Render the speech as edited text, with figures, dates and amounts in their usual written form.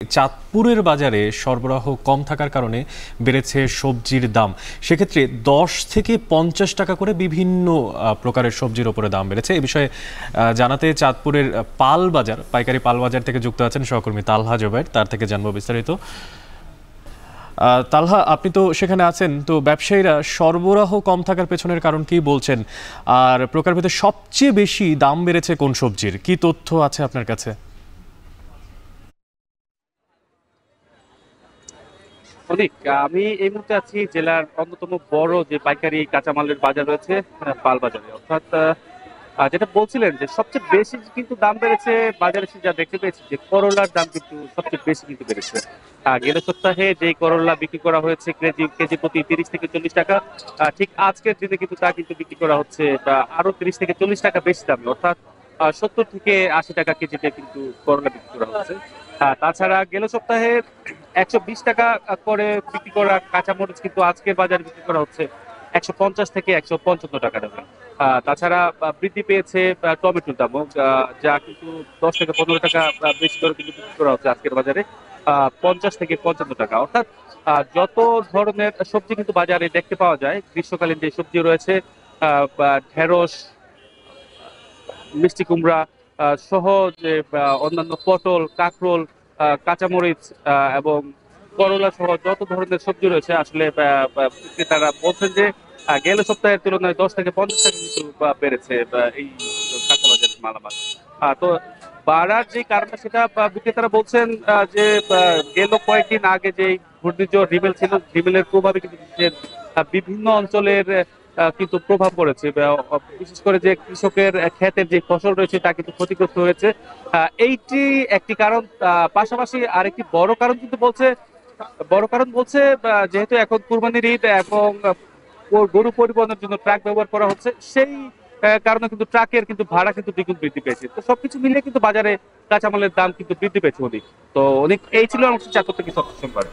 চাঁদপুরের বাজারে সরবরাহ কম থাকার কারণে বেড়েছে সবজির দাম। সেক্ষেত্রে 10 থেকে 50 টাকা করে বিভিন্ন প্রকারের সবজির ওপরে দাম বেড়েছে। এ বিষয়ে জানাতে চাঁদপুরের পাল বাজার, পাইকারি পাল বাজার থেকে যুক্ত আছেন সহকর্মী তালহা জোবায়ের। তার থেকে জানবো বিস্তারিত। তালহা, আপনি তো সেখানে আছেন, তো ব্যবসায়ীরা সরবরাহ কম থাকার পেছনের কারণ কি বলছেন, আর প্রকারভেদে সবচেয়ে বেশি দাম বেড়েছে কোন সবজির, কি তথ্য আছে আপনার কাছে? অনেক আমি এই মুহূর্তে আছি জেলার অন্যতম বড় যে পাইকারি কাঁচামালের বাজার রয়েছে, পাল বাজারে। অর্থাৎ যেটা বলছিলেন যে সবচেয়ে বেশি কিন্তু দাম বেড়েছে বাজারে, এসে যা দেখতে পেয়েছি যে করলার দাম কিন্তু সবচেয়ে বেশি কিন্তু বেড়েছে। গেল সপ্তাহে যে করলা বিক্রি করা হয়েছে কেজি কেজি প্রতি 30 থেকে 40 টাকা, ঠিক আজকের দিনে কিন্তু তা কিন্তু বিক্রি করা হচ্ছে আরো 30 থেকে 40 টাকা বেশি দামে। অর্থাৎ 70 থেকে 80 টাকা কেজিতে কিন্তু করলা বিক্রি করা হচ্ছে। তাছাড়া গেল সপ্তাহে 120 টাকা করে বিক্রি করা কাঁচামরিচ কিন্তু আজকের বাজারে বিক্রি করা হচ্ছে 150 থেকে 155 টাকা দামে। তাছাড়া বৃদ্ধি পেয়েছে টমেটোর দামও, যা কিন্তু 10 থেকে 15 টাকা বেশি করে কিন্তু বিক্রি করা হচ্ছে আজকের বাজারে 50 থেকে 55 টাকা। অর্থাৎ যত ধরনের সবজি কিন্তু বাজারে দেখতে পাওয়া যায়, গ্রীষ্মকালীন যে সবজি রয়েছে, ঢেঁড়স, মিষ্টি কুমড়া সহ যে অন্যান্য পটল, কাঁকরোল, কাঁচামরিচ এবং করলা সহ যত ধরনের সবজি রয়েছে, আসলে বিক্রেতারা বলছেন যে গেল সপ্তাহের তুলনায় 10 থেকে 50 টাকা কিন্তু বেড়েছে এই কাঁচা বাজারের মালামাল। তো বাড়ার যে কারণটা সেটা বিক্রেতারা বলছেন যে গেল কয়েকদিন আগে যে ঘূর্ণিঝড় রিমেল ছিল, রিমেলের প্রভাবে কিন্তু দেশের বিভিন্ন অঞ্চলের কিন্তু প্রভাব পড়েছে। বিশেষ করে যে কৃষকের ক্ষেতের যে ফসল রয়েছে তা কিন্তু ক্ষতিগ্রস্ত হয়েছে। এইটি একটি কারণ। পাশাপাশি আরেকটি বড় কারণ বলছে যেহেতু এখন কুরবানির ঈদ এবং গরু পরিবহনের জন্য ট্রাক ব্যবহার করা হচ্ছে, সেই কারণে কিন্তু ট্রাকের কিন্তু ভাড়া কিন্তু দ্বিগুণ বৃদ্ধি পেয়েছে। তো সবকিছু মিলিয়ে কিন্তু বাজারে কাঁচামালের দাম কিন্তু বৃদ্ধি পেয়েছে অনেক। তো অনেক এই ছিল আমার চাঁদপুর থেকে সবকিছু সংবাদ।